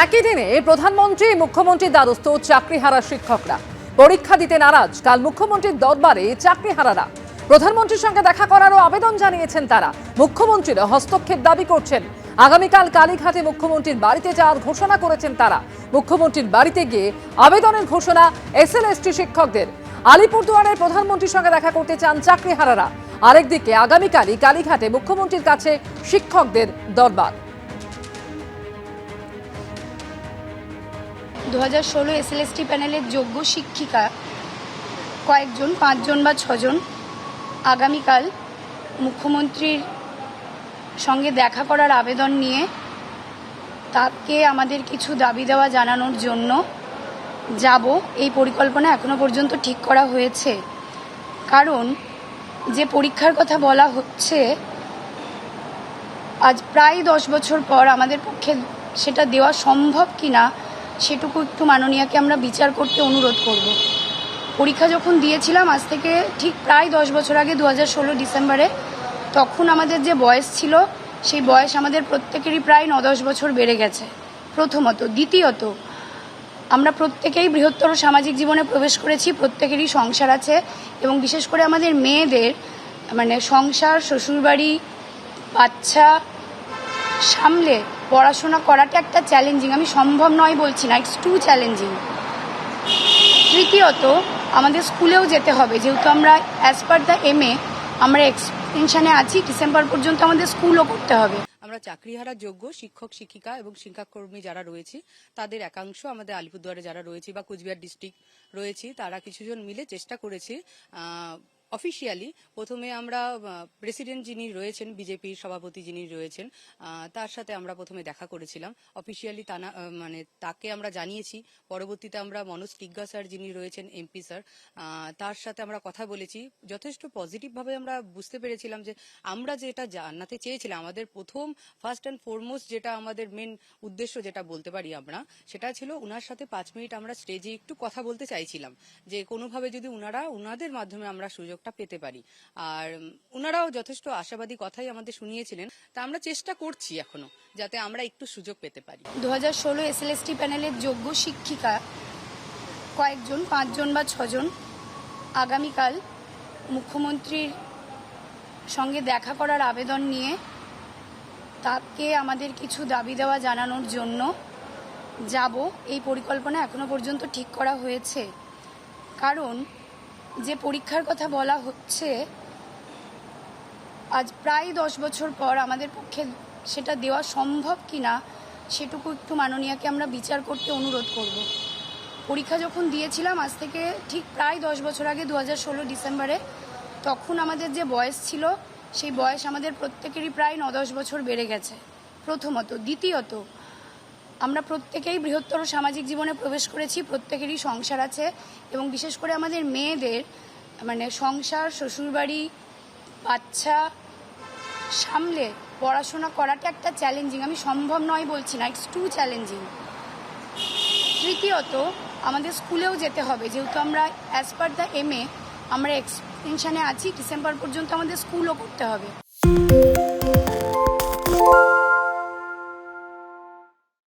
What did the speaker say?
একই দিনে প্রধানমন্ত্রী মুখ্যমন্ত্রীর দ্বারস্থ চাকরিহারা শিক্ষকরা পরীক্ষা দিতে নারাজ। কাল মুখ্যমন্ত্রীর দরবারে চাকরিহারারা প্রধানমন্ত্রীর সঙ্গে দেখা করারও আবেদন জানিয়েছেন তারা। মুখ্যমন্ত্রীর হস্তক্ষেপ দাবি করছেন। আগামীকাল কালীঘাটে মুখ্যমন্ত্রীর বাড়িতে যাওয়ার ঘোষণা করেছেন তারা। মুখ্যমন্ত্রীর বাড়িতে গিয়ে আবেদনের ঘোষণা এসএলএসটি শিক্ষকদের। আলিপুরদুয়ারের প্রধানমন্ত্রীর সঙ্গে দেখা করতে চান চাকরিহারারা। আরেকদিকে আগামীকালই কালীঘাটে মুখ্যমন্ত্রীর কাছে শিক্ষকদের দরবার। 2016 এসএলএসটি প্যানেলের যোগ্য শিক্ষিকা কয়েকজন 5 জন বা 6 জন আগামীকাল মুখ্যমন্ত্রীর সঙ্গে দেখা করার আবেদন নিয়ে তাকে আমাদের কিছু দাবি দেওয়া জানানোর জন্য যাব। এই পরিকল্পনা এখনো পর্যন্ত ঠিক করা হয়েছে, কারণ যে পরীক্ষার কথা বলা হচ্ছে আজ প্রায় 10 বছর পর আমাদের পক্ষে সেটা দেওয়া সম্ভব কিনা সেটুকু একটু মাননীয়াকে আমরা বিচার করতে অনুরোধ করব। পরীক্ষা যখন দিয়েছিলাম আজ থেকে ঠিক প্রায় 10 বছর আগে 2016 ডিসেম্বরে, তখন আমাদের যে বয়স ছিল সেই বয়স আমাদের প্রত্যেকেরই প্রায় 9-10 বছর বেড়ে গেছে প্রথমত। দ্বিতীয়ত, আমরা প্রত্যেকেই বৃহত্তর সামাজিক জীবনে প্রবেশ করেছি, প্রত্যেকেরই সংসার আছে, এবং বিশেষ করে আমাদের মেয়েদের সংসার, শ্বশুরবাড়ি, বাচ্চা সামলে পড়াশোনা করাটা একটা চ্যালেঞ্জিং। আমি সম্ভব নয় বলছি না, ইটস টু চ্যালেঞ্জিং। তৃতীয়ত, আমাদের স্কুলেও যেতে হবে, যেহেতু আমরা অ্যাজ পার দ্য MA আমরা এক্সটেনশনে আছি, ডিসেম্বর পর্যন্ত আমাদের স্কুলও করতে হবে। আমরা চাকরিহারা যোগ্য শিক্ষক শিক্ষিকা এবং শিক্ষাকর্মী যারা রয়েছে তাদের একাংশ আমাদের আলিপুরদুয়ারে যারা রয়েছে বা কুচবিহার ডিস্ট্রিক্ট রয়েছে তারা কিছুজন মিলে চেষ্টা করেছি। অফিসিয়ালি প্রথমে আমরা প্রেসিডেন্ট যিনি রয়েছেন, বিজেপির সভাপতি যিনি রয়েছেন, তার সাথে আমরা প্রথমে দেখা করেছিলাম। অফিসিয়ালি তাকে আমরা জানিয়েছি। পরবর্তীতে আমরা মনোজ টিগ্গা স্যার যিনি রয়েছেন, MP স্যার, তার সাথে আমরা কথা বলেছি। যথেষ্ট পজিটিভভাবে আমরা বুঝতে পেরেছিলাম যে আমরা যেটা জানাতে চেয়েছিলাম, আমাদের প্রথম ফার্স্ট অ্যান্ড ফরমোস্ট যেটা আমাদের মেন উদ্দেশ্য যেটা বলতে পারি আমরা, সেটা ছিল ওনার সাথে 5 মিনিট আমরা স্টেজে একটু কথা বলতে চাইছিলাম, যে কোনোভাবে যদি ওনাদের মাধ্যমে আমরা সুযোগটা পেতে পারি। আর ওনারাও যথেষ্ট আশাবাদী কথাই আমাদের শুনিয়েছিলেন। তা আমরা চেষ্টা করছি এখনো যাতে আমরা একটু সুযোগ পেতে পারি। 2016 এসএলএসটি প্যানেলের যোগ্য শিক্ষিকা কয়েকজন 5 জন বা 6 জন আগামীকাল মুখ্যমন্ত্রীর সঙ্গে দেখা করার আবেদন নিয়ে তাকে আমাদের কিছু দাবি দেওয়া জানানোর জন্য যাব। এই পরিকল্পনা এখনো পর্যন্ত ঠিক করা হয়েছে, কারণ যে পরীক্ষার কথা বলা হচ্ছে আজ প্রায় 10 বছর পর আমাদের পক্ষে সেটা দেওয়া সম্ভব কিনা সেটুকু একটু মাননীয়াকে আমরা বিচার করতে অনুরোধ করব। পরীক্ষা যখন দিয়েছিলাম আজ থেকে ঠিক প্রায় 10 বছর আগে 2016 ডিসেম্বরে, তখন আমাদের যে বয়স ছিল সেই বয়স আমাদের প্রত্যেকেরই প্রায় 9-10 বছর বেড়ে গেছে প্রথমত। দ্বিতীয়ত, আমরা প্রত্যেকেই বৃহত্তর সামাজিক জীবনে প্রবেশ করেছি, প্রত্যেকেরই সংসার আছে, এবং বিশেষ করে আমাদের মেয়েদের সংসার, শ্বশুরবাড়ি, বাচ্চা সামলে পড়াশোনা করাটা একটা চ্যালেঞ্জিং। আমি সম্ভব নয় বলছি না, ইটস টু চ্যালেঞ্জিং। তৃতীয়ত, আমাদের স্কুলেও যেতে হবে, যেহেতু আমরা অ্যাজ পার দ্য MA আমরা এক্সটেনশনে আছি, ডিসেম্বর পর্যন্ত আমাদের স্কুলও করতে হবে।